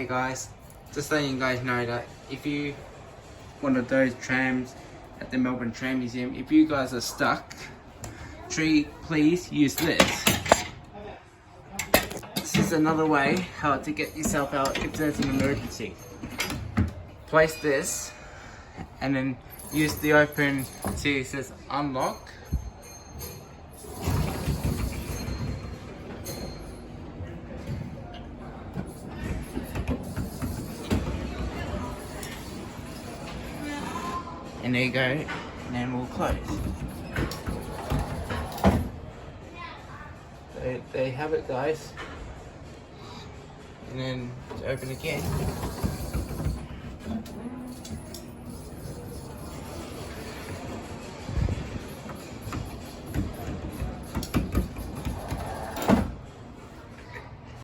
Hey guys, just letting you guys know that if you one of those trams at the Melbourne Tram Museum, if you guys are stuck, please use this. This is another way how to get yourself out if there's an emergency. Place this and then use the open, see it says unlock. And there you go, and then we'll close. So there you have it guys. And then to open again.